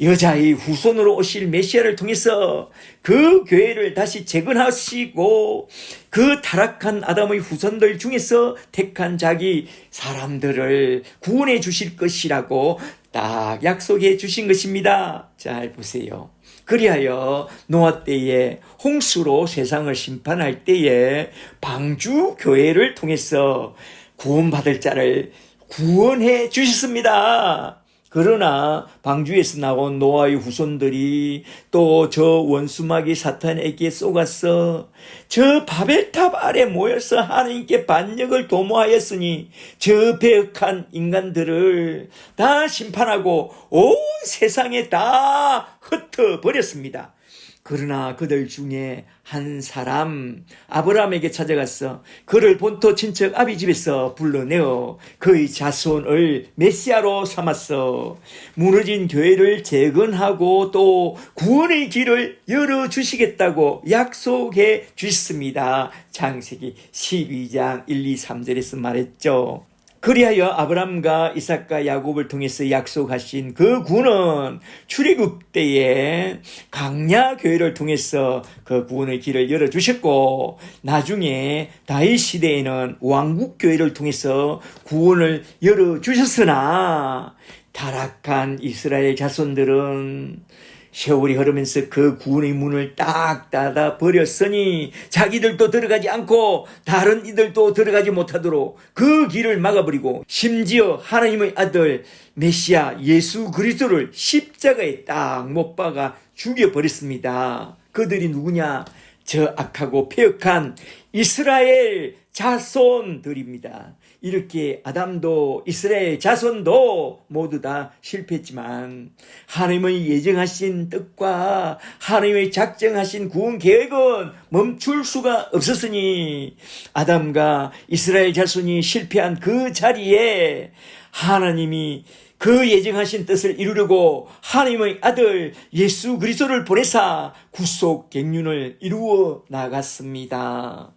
여자의 후손으로 오실 메시아를 통해서 그 교회를 다시 재건하시고 그 타락한 아담의 후손들 중에서 택한 자기 사람들을 구원해 주실 것이라고 딱 약속해 주신 것입니다. 잘 보세요. 그리하여 노아 때에 홍수로 세상을 심판할 때에 방주 교회를 통해서 구원받을 자를 구원해 주셨습니다. 그러나 방주에서 나온 노아의 후손들이 또 저 원수마귀 사탄에게 속아서 저 바벨탑 아래 모여서 하나님께 반역을 도모하였으니 저 배역한 인간들을 다 심판하고 온 세상에 다 흩어버렸습니다. 그러나 그들 중에 한 사람 아브라함에게 찾아가서 그를 본토 친척 아비 집에서 불러내어 그의 자손을 메시아로 삼았어 무너진 교회를 재건하고 또 구원의 길을 열어주시겠다고 약속해 주셨습니다. 창세기 12장 1, 2, 3절에서 말했죠. 그리하여 아브람과 이삭과 야곱을 통해서 약속하신 그 구원은 출애굽 때에 강야 교회를 통해서 그 구원의 길을 열어주셨고, 나중에 다윗 시대에는 왕국 교회를 통해서 구원을 열어주셨으나 타락한 이스라엘 자손들은 세월이 흐르면서 그 구원의 문을 딱 닫아 버렸으니 자기들도 들어가지 않고 다른 이들도 들어가지 못하도록 그 길을 막아버리고, 심지어 하나님의 아들 메시아 예수 그리스도를 십자가에 딱 못 박아 죽여버렸습니다. 그들이 누구냐? 저 악하고 패역한 이스라엘 자손들입니다. 이렇게 아담도 이스라엘 자손도 모두 다 실패했지만 하나님의 예정하신 뜻과 하나님의 작정하신 구원 계획은 멈출 수가 없었으니, 아담과 이스라엘 자손이 실패한 그 자리에 하나님이 그 예정하신 뜻을 이루려고 하나님의 아들 예수 그리스도를 보내사 구속 갱륜을 이루어 나갔습니다.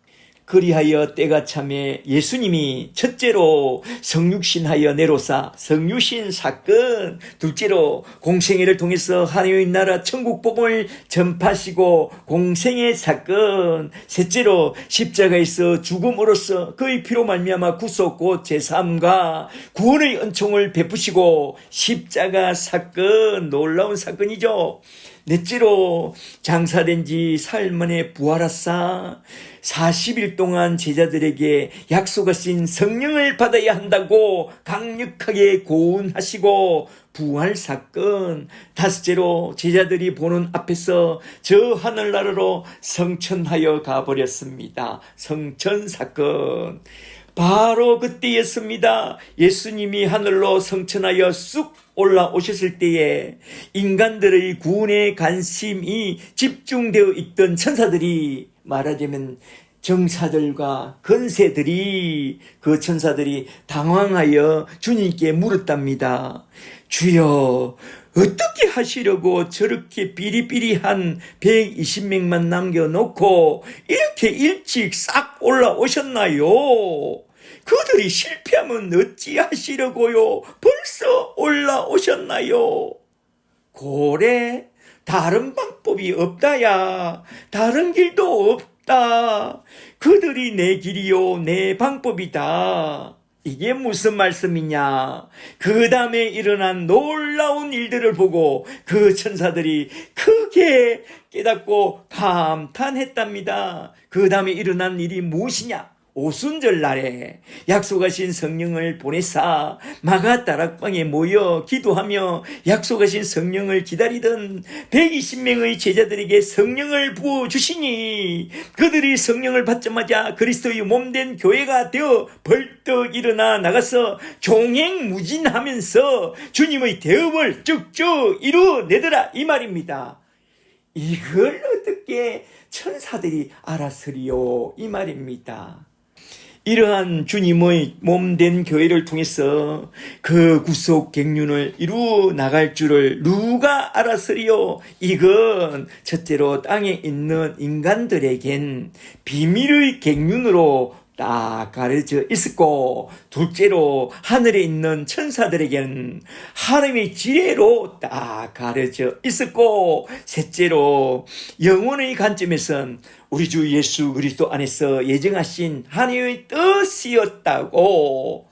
그리하여 때가 참에 예수님이 첫째로 성육신하여 내로사 성육신 사건, 둘째로 공생애를 통해서 하나님의 나라 천국 복음을 전파하시고 공생애 사건, 셋째로 십자가에서 죽음으로써 그의 피로 말미암아 구속 곧 제사함과 구원의 은총을 베푸시고 십자가 사건, 놀라운 사건이죠. 넷째로 장사된 지 사흘 만에 부활하사 40일 동안 제자들에게 약속하신 성령을 받아야 한다고 강력하게 고운하시고 부활 사건. 다섯째로 제자들이 보는 앞에서 저 하늘나라로 성천하여 가버렸습니다. 성천 사건. 바로 그때였습니다. 예수님이 하늘로 성천하여 쑥 올라오셨을 때에 인간들의 구원에 관심이 집중되어 있던 천사들이 말하자면 정사들과 권세들이, 그 천사들이 당황하여 주님께 물었답니다. 주여, 어떻게 하시려고 저렇게 삐리삐리한 120명만 남겨놓고 이렇게 일찍 싹 올라오셨나요? 그들이 실패하면 어찌하시려고요? 벌써 올라오셨나요? 고래, 다른 방법이 없다야. 다른 길도 없다. 그들이 내 길이요, 내 방법이다. 이게 무슨 말씀이냐? 그 다음에 일어난 놀라운 일들을 보고 그 천사들이 크게 깨닫고 감탄했답니다. 그 다음에 일어난 일이 무엇이냐? 오순절 날에 약속하신 성령을 보내사 마가다락방에 모여 기도하며 약속하신 성령을 기다리던 120명의 제자들에게 성령을 부어주시니 그들이 성령을 받자마자 그리스도의 몸된 교회가 되어 벌떡 일어나 나가서 종횡무진하면서 주님의 대업을 쭉쭉 이루어내더라, 이 말입니다. 이걸 어떻게 천사들이 알았으리요, 이 말입니다. 이러한 주님의 몸된 교회를 통해서 그 구속 갱륜을 이루어 나갈 줄을 누가 알았으리요? 이건 첫째로 땅에 있는 인간들에겐 비밀의 갱륜으로 딱 가려져 있었고, 둘째로 하늘에 있는 천사들에게는 하나님의 지혜로 딱 가려져 있었고, 셋째로 영혼의 관점에선 우리 주 예수 그리스도 안에서 예정하신 하나님의 뜻이었다고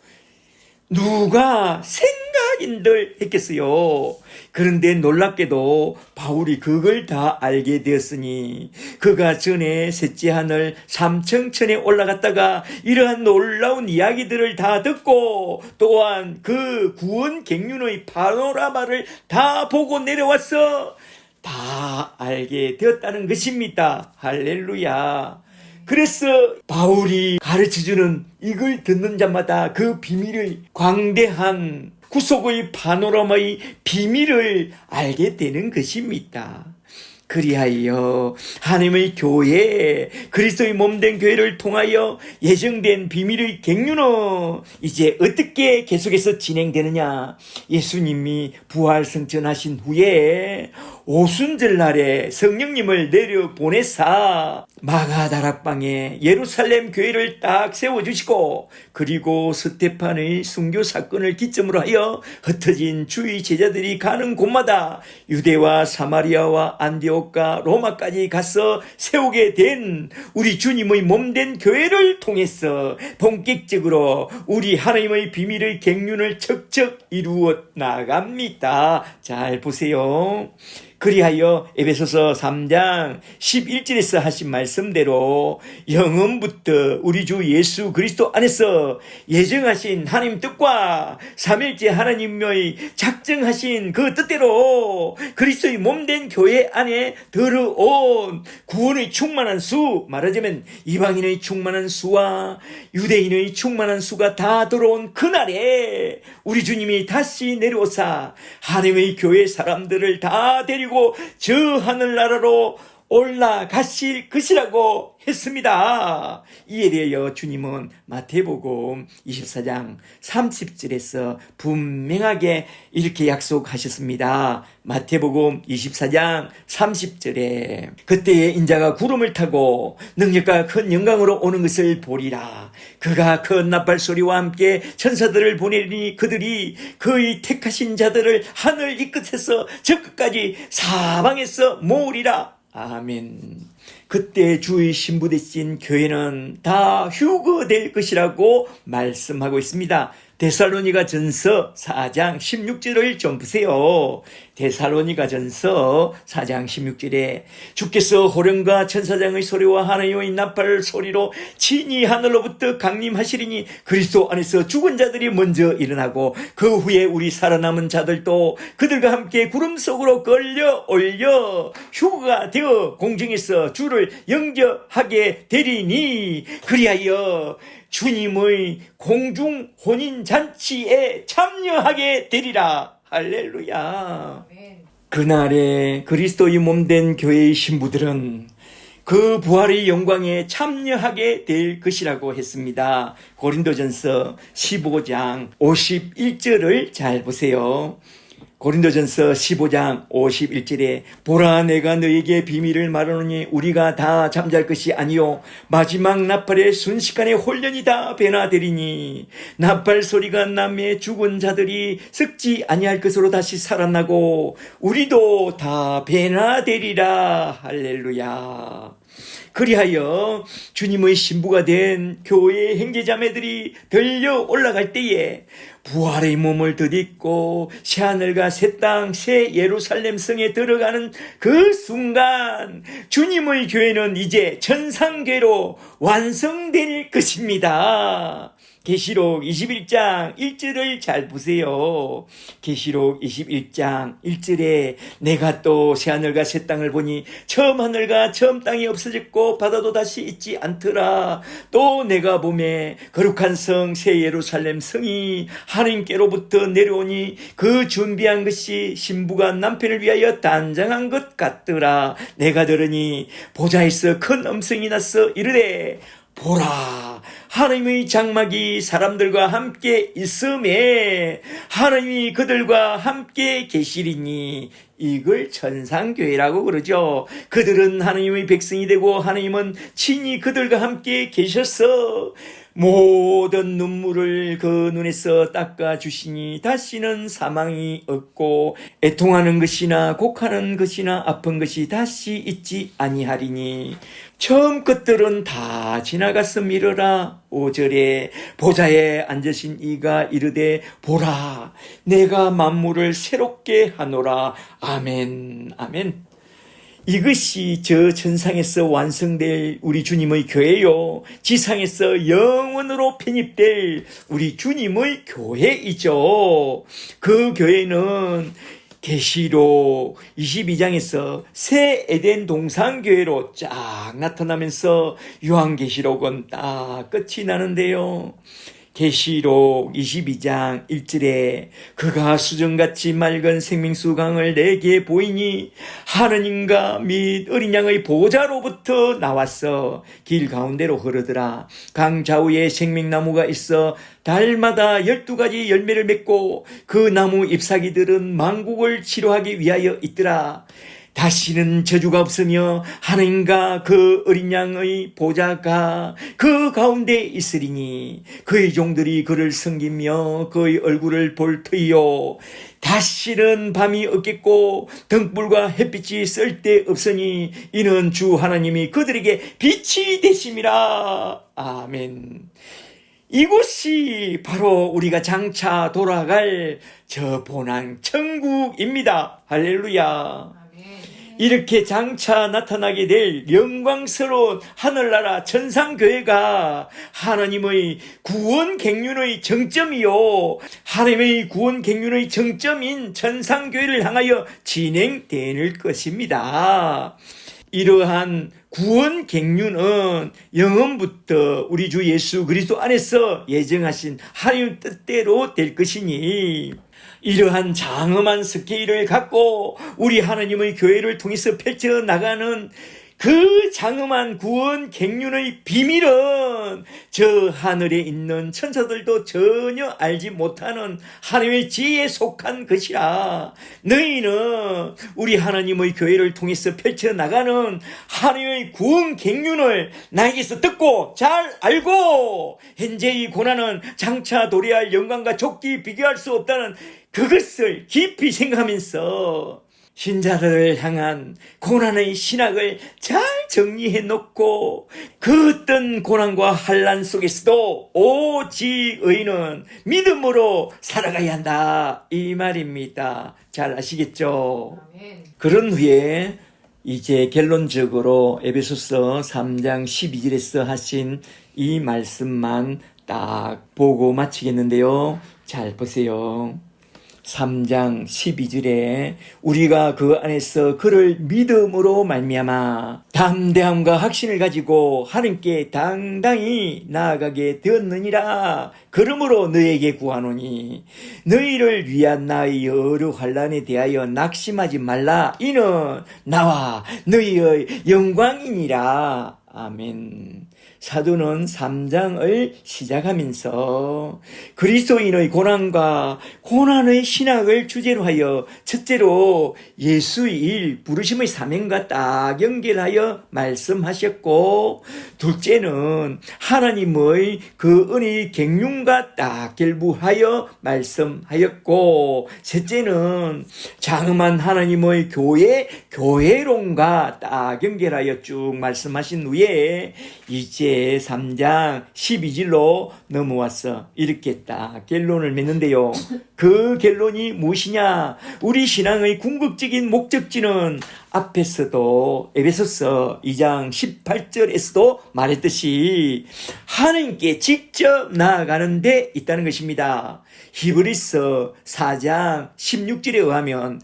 누가 생각인들 했겠어요. 그런데 놀랍게도 바울이 그걸 다 알게 되었으니 그가 전에 셋째 하늘 삼청천에 올라갔다가 이러한 놀라운 이야기들을 다 듣고 또한 그 구원 갱륜의 파노라마를 다 보고 내려와서 다 알게 되었다는 것입니다. 할렐루야. 그래서 바울이 가르쳐주는 이걸 듣는 자마다 그 비밀의 광대한 구속의 파노라마의 비밀을 알게 되는 것입니다. 그리하여 하나님의 교회, 그리스도의 몸된 교회를 통하여 예정된 비밀의 갱륜은 이제 어떻게 계속해서 진행되느냐? 예수님이 부활승천하신 후에 오순절 날에 성령님을 내려보내사 마가다락방에 예루살렘 교회를 딱 세워주시고, 그리고 스테판의 순교 사건을 기점으로 하여 흩어진 주의 제자들이 가는 곳마다 유대와 사마리아와 안디옥과 로마까지 가서 세우게 된 우리 주님의 몸된 교회를 통해서 본격적으로 우리 하나님의 비밀의 갱륜을 척척 이루어 나갑니다. 잘 보세요. 그리하여 에베소서 3장 11절에서 하신 말씀대로 영원부터 우리 주 예수 그리스도 안에서 예정하신 하나님 뜻과 삼일째 하나님의 작정하신 그 뜻대로 그리스도의 몸된 교회 안에 들어온 구원의 충만한 수, 말하자면 이방인의 충만한 수와 유대인의 충만한 수가 다 들어온 그날에 우리 주님이 다시 내려오사 하나님의 교회 사람들을 다 데리고 저 하늘나라로 올라가실 것이라고 했습니다. 이에 대하여 주님은 마태복음 24장 30절에서 분명하게 이렇게 약속하셨습니다. 마태복음 24장 30절에 그때에 인자가 구름을 타고 능력과 큰 영광으로 오는 것을 보리라. 그가 큰 나팔 소리와 함께 천사들을 보내리니 그들이 그의 택하신 자들을 하늘 이 끝에서 저 끝까지 사방에서 모으리라. 아멘. 그때 주의 신부 되신 교회는 다 휴거될 것이라고 말씀하고 있습니다. 데살로니가 전서 4장 16절을 좀 보세요. 데살로니가 전서 4장 16절에 주께서 호령과 천사장의 소리와 하나님의 나팔 소리로 친히 하늘로부터 강림하시리니 그리스도 안에서 죽은 자들이 먼저 일어나고 그 후에 우리 살아남은 자들도 그들과 함께 구름 속으로 끌려 올려 휴거가 되어 공중에서 주를 영접하게 되리니 그리하여 주님의 공중 혼인 잔치에 참여하게 되리라. 할렐루야. 그날에 그리스도의 몸된 교회의 신부들은 그 부활의 영광에 참여하게 될 것이라고 했습니다. 고린도전서 15장 51절을 잘 보세요. 고린도전서 15장 51절에 보라 내가 너에게 비밀을 말하노니 우리가 다 잠잘 것이 아니요 마지막 나팔의 순식간에 홀연히 다 변화되리니 나팔 소리가 나매 죽은 자들이 썩지 아니할 것으로 다시 살아나고 우리도 다 변화되리라. 할렐루야. 그리하여 주님의 신부가 된 교회의 형제자매들이 들려 올라갈 때에 부활의 몸을 덧입고 새하늘과 새 땅, 새 예루살렘 성에 들어가는 그 순간 주님의 교회는 이제 천상교회로 완성될 것입니다. 계시록 21장 1절을 잘 보세요. 계시록 21장 1절에 내가 또 새하늘과 새 땅을 보니 처음 하늘과 처음 땅이 없어졌고 바다도 다시 있지 않더라. 또 내가 보매 거룩한 성 새 예루살렘 성이 하나님께로부터 내려오니 그 준비한 것이 신부가 남편을 위하여 단장한 것 같더라. 내가 들으니 보좌에서 큰 음성이 났어 이르되 보라 하나님의 장막이 사람들과 함께 있음에 하나님이 그들과 함께 계시리니 이걸 천상교회라고 그러죠. 그들은 하나님의 백성이 되고 하나님은 친히 그들과 함께 계셔서 모든 눈물을 그 눈에서 닦아주시니 다시는 사망이 없고 애통하는 것이나 곡하는 것이나 아픈 것이 다시 있지 아니하리니 처음 것들은 다 지나갔음이러라. 5절에 보좌에 앉으신 이가 이르되 보라 내가 만물을 새롭게 하노라. 아멘 아멘. 이것이 저 천상에서 완성될 우리 주님의 교회요 지상에서 영원으로 편입될 우리 주님의 교회이죠. 그 교회는 계시록 22장에서 새 에덴 동산교회로 쫙 나타나면서 요한계시록은 딱 끝이 나는데요. 계시록 22장 1절에 그가 수정같이 맑은 생명수 강을 내게 보이니 하느님과 및 어린 양의 보좌로부터 나왔어 길 가운데로 흐르더라. 강 좌우에 생명나무가 있어 달마다 12가지 열매를 맺고 그 나무 잎사귀들은 만국을 치료하기 위하여 있더라. 다시는 저주가 없으며 하나님과 그 어린 양의 보좌가 그 가운데 있으리니 그의 종들이 그를 섬기며 그의 얼굴을 볼 터이요 다시는 밤이 없겠고 등불과 햇빛이 쓸데없으니 이는 주 하나님이 그들에게 빛이 되심이라. 아멘. 이곳이 바로 우리가 장차 돌아갈 저 본한 천국입니다. 할렐루야. 이렇게 장차 나타나게 될 영광스러운 하늘나라 천상교회가 하나님의 구원 갱륜의 정점이요 하나님의 구원 갱륜의 정점인 천상교회를 향하여 진행될 것입니다. 이러한 구원 갱륜은 영원부터 우리 주 예수 그리스도 안에서 예정하신 하나님 뜻대로 될 것이니 이러한 장엄한 스케일을 갖고 우리 하나님의 교회를 통해서 펼쳐나가는 그 장엄한 구원 갱륜의 비밀은 저 하늘에 있는 천사들도 전혀 알지 못하는 하나님의 지혜에 속한 것이라. 너희는 우리 하나님의 교회를 통해서 펼쳐나가는 하나님의 구원 갱륜을 나에게서 듣고 잘 알고 현재의 고난은 장차 도래할 영광과 족기 비교할 수 없다는 그것을 깊이 생각하면서 신자들을 향한 고난의 신학을 잘 정리해 놓고 그 어떤 고난과 환난 속에서도 오직 의인은 믿음으로 살아가야 한다 이 말입니다. 잘 아시겠죠? 그런 후에 이제 결론적으로 에베소서 3장 12절에서 하신 이 말씀만 딱 보고 마치겠는데요. 잘 보세요. 3장 12절에 우리가 그 안에서 그를 믿음으로 말미암아 담대함과 확신을 가지고 하나님께 당당히 나아가게 되었느니라. 그러므로 너에게 구하노니 너희를 위한 나의 여러 환난에 대하여 낙심하지 말라. 이는 나와 너희의 영광이니라. 아멘. 사도는 3장을 시작하면서 그리스도인의 고난의 신학을 주제로 하여 첫째로 예수의 일, 부르심의 사명과 딱 연결하여 말씀하셨고, 둘째는 하나님의 그 은혜의 갱륜과 딱 결부하여 말씀하였고, 셋째는 장엄한 하나님의 교회론과 딱 연결하여 쭉 말씀하신 후에 이제 3장 12절로 넘어와서 이렇게 딱 결론을 맺는데요. 그 결론이 무엇이냐? 우리 신앙의 궁극적인 목적지는 앞에서도 에베소서 2장 18절에서도 말했듯이 하나님께 직접 나아가는 데 있다는 것입니다. 히브리서 4장 16절에 의하면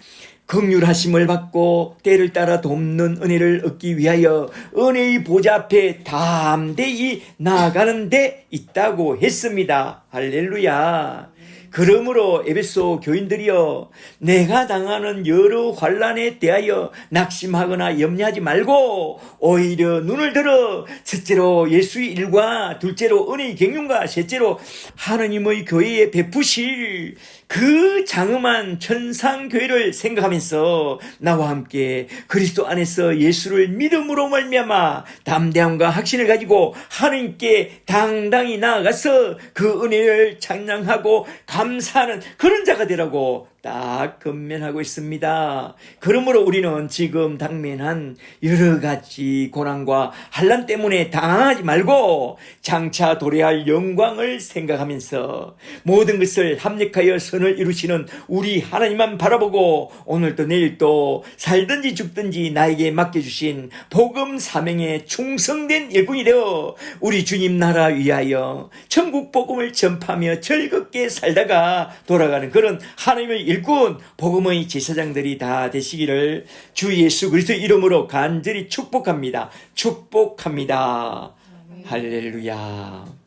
긍휼하심을 받고 때를 따라 돕는 은혜를 얻기 위하여 은혜의 보좌 앞에 담대히 나아가는 데 있다고 했습니다. 할렐루야. 그러므로 에베소 교인들이여, 내가 당하는 여러 환난에 대하여 낙심하거나 염려하지 말고 오히려 눈을 들어 첫째로 예수의 일과 둘째로 은혜의 갱륜과 셋째로 하느님의 교회에 베푸실 그 장엄한 천상교회를 생각하면서 나와 함께 그리스도 안에서 예수를 믿음으로 말미암아 담대함과 확신을 가지고 하느님께 당당히 나아가서 그 은혜를 찬양하고 감사하는 그런 자가 되라고 딱 건면하고 있습니다. 그러므로 우리는 지금 당면한 여러 가지 고난과 환난 때문에 당황하지 말고 장차 도래할 영광을 생각하면서 모든 것을 합력하여 선을 이루시는 우리 하나님만 바라보고 오늘도 내일도 살든지 죽든지 나에게 맡겨주신 복음 사명에 충성된 일꾼이 되어 우리 주님 나라 위하여 천국 복음을 전파하며 즐겁게 살다가 돌아가는 그런 하나님의 일꾼 복음의 제사장들이 다 되시기를 주 예수 그리스도의 이름으로 간절히 축복합니다. 축복합니다. 할렐루야.